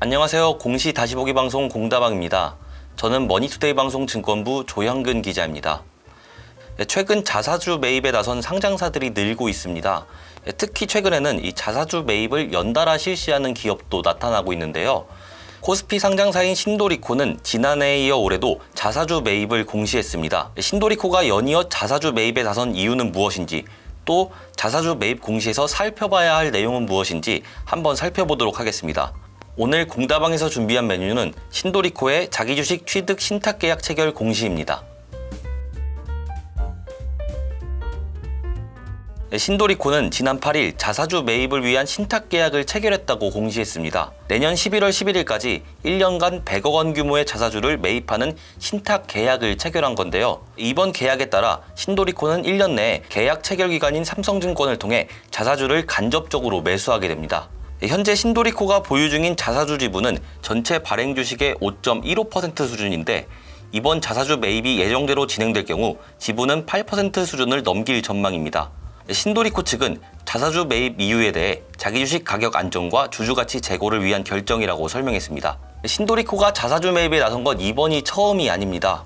안녕하세요. 공시 다시 보기 방송 공다방입니다. 저는 머니투데이 방송 증권부 조형근 기자입니다. 최근 자사주 매입에 나선 상장사들이 늘고 있습니다. 특히 최근에는 이 자사주 매입을 연달아 실시하는 기업도 나타나고 있는데요. 코스피 상장사인 신도리코는 지난해에 이어 올해도 자사주 매입을 공시했습니다. 신도리코가 연이어 자사주 매입에 나선 이유는 무엇인지, 또 자사주 매입 공시에서 살펴봐야 할 내용은 무엇인지 한번 살펴보도록 하겠습니다. 오늘 공다방에서 준비한 메뉴는 신도리코의 자기주식 취득 신탁계약 체결 공시입니다. 신도리코는 지난 8일 자사주 매입을 위한 신탁계약을 체결했다고 공시했습니다. 내년 11월 11일까지 1년간 100억 원 규모의 자사주를 매입하는 신탁계약을 체결한 건데요. 이번 계약에 따라 신도리코는 1년 내에 계약 체결 기관인 삼성증권을 통해 자사주를 간접적으로 매수하게 됩니다. 현재 신도리코가 보유 중인 자사주 지분은 전체 발행 주식의 5.15% 수준인데, 이번 자사주 매입이 예정대로 진행될 경우 지분은 8% 수준을 넘길 전망입니다. 신도리코 측은 자사주 매입 이유에 대해 자기주식 가격 안정과 주주가치 제고를 위한 결정이라고 설명했습니다. 신도리코가 자사주 매입에 나선 건 이번이 처음이 아닙니다.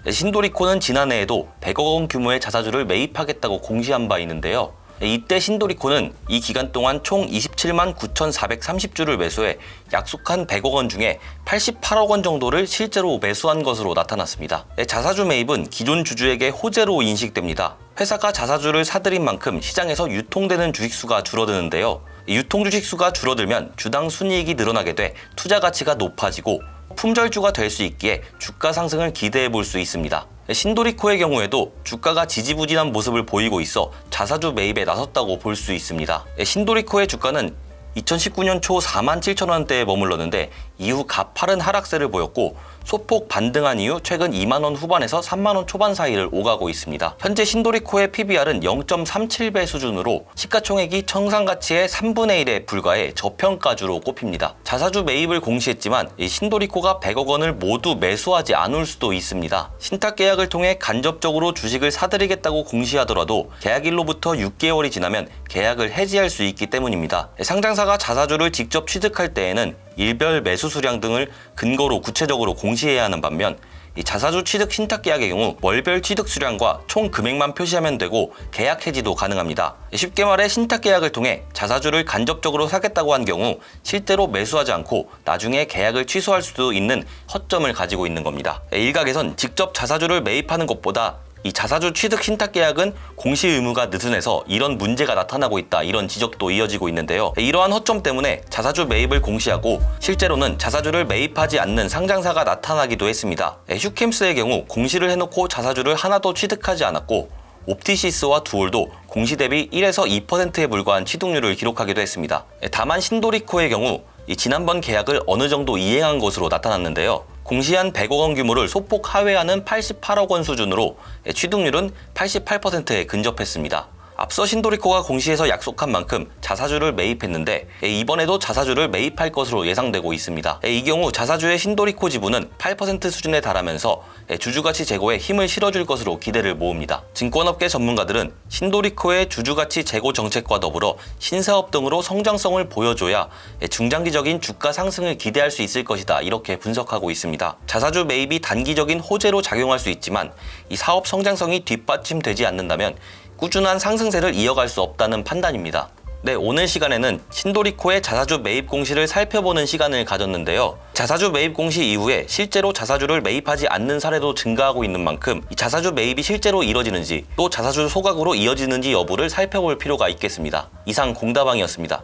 신도리코는 지난해에도 100억 원 규모의 자사주를 매입하겠다고 공시한 바 있는데요. 이때 신도리코는 이 기간 동안 총 27만 9,430주를 매수해 약속한 100억 원 중에 88억 원 정도를 실제로 매수한 것으로 나타났습니다. 자사주 매입은 기존 주주에게 호재로 인식됩니다. 회사가 자사주를 사들인 만큼 시장에서 유통되는 주식수가 줄어드는데요. 유통 주식수가 줄어들면 주당 순이익이 늘어나게 돼 투자 가치가 높아지고 품절주가 될 수 있기에 주가 상승을 기대해 볼 수 있습니다. 신도리코의 경우에도 주가가 지지부진한 모습을 보이고 있어 자사주 매입에 나섰다고 볼 수 있습니다. 신도리코의 주가는 2019년 초 47,000원대에 머물렀는데 이후 가파른 하락세를 보였고, 소폭 반등한 이후 최근 2만원 후반에서 3만원 초반 사이를 오가고 있습니다. 현재 신도리코의 PBR은 0.37배 수준으로 시가총액이 청산가치의 3분의 1에 불과해 저평가주로 꼽힙니다. 자사주 매입을 공시했지만 신도리코가 100억 원을 모두 매수하지 않을 수도 있습니다. 신탁계약을 통해 간접적으로 주식을 사들이겠다고 공시하더라도 계약일로부터 6개월이 지나면 계약을 해지할 수 있기 때문입니다. 상장사가 자사주를 직접 취득할 때에는 일별 매수 수량 등을 근거로 구체적으로 공시해야 하는 반면, 이 자사주 취득 신탁계약의 경우 월별 취득 수량과 총 금액만 표시하면 되고 계약 해지도 가능합니다. 쉽게 말해 신탁계약을 통해 자사주를 간접적으로 사겠다고 한 경우 실제로 매수하지 않고 나중에 계약을 취소할 수도 있는 허점을 가지고 있는 겁니다. 일각에선 직접 자사주를 매입하는 것보다 이 자사주 취득 신탁계약은 공시 의무가 느슨해서 이런 문제가 나타나고 있다, 이런 지적도 이어지고 있는데요. 이러한 허점 때문에 자사주 매입을 공시하고 실제로는 자사주를 매입하지 않는 상장사가 나타나기도 했습니다. 휴캠스의 경우 공시를 해놓고 자사주를 하나도 취득하지 않았고, 옵티시스와 두올도 공시 대비 1에서 2%에 불과한 취득률을 기록하기도 했습니다. 다만 신도리코의 경우 지난번 계약을 어느 정도 이행한 것으로 나타났는데요. 공시한 100억 원 규모를 소폭 하회하는 88억 원 수준으로 취득률은 88%에 근접했습니다. 앞서 신도리코가 공시에서 약속한 만큼 자사주를 매입했는데 이번에도 자사주를 매입할 것으로 예상되고 있습니다. 이 경우 자사주의 신도리코 지분은 8% 수준에 달하면서 주주가치 제고에 힘을 실어줄 것으로 기대를 모읍니다. 증권업계 전문가들은 신도리코의 주주가치 제고 정책과 더불어 신사업 등으로 성장성을 보여줘야 중장기적인 주가 상승을 기대할 수 있을 것이다, 이렇게 분석하고 있습니다. 자사주 매입이 단기적인 호재로 작용할 수 있지만 이 사업 성장성이 뒷받침되지 않는다면 꾸준한 상승세를 이어갈 수 없다는 판단입니다. 네, 오늘 시간에는 신도리코의 자사주 매입 공시를 살펴보는 시간을 가졌는데요. 자사주 매입 공시 이후에 실제로 자사주를 매입하지 않는 사례도 증가하고 있는 만큼 이 자사주 매입이 실제로 이뤄지는지, 또 자사주 소각으로 이어지는지 여부를 살펴볼 필요가 있겠습니다. 이상 공다방이었습니다.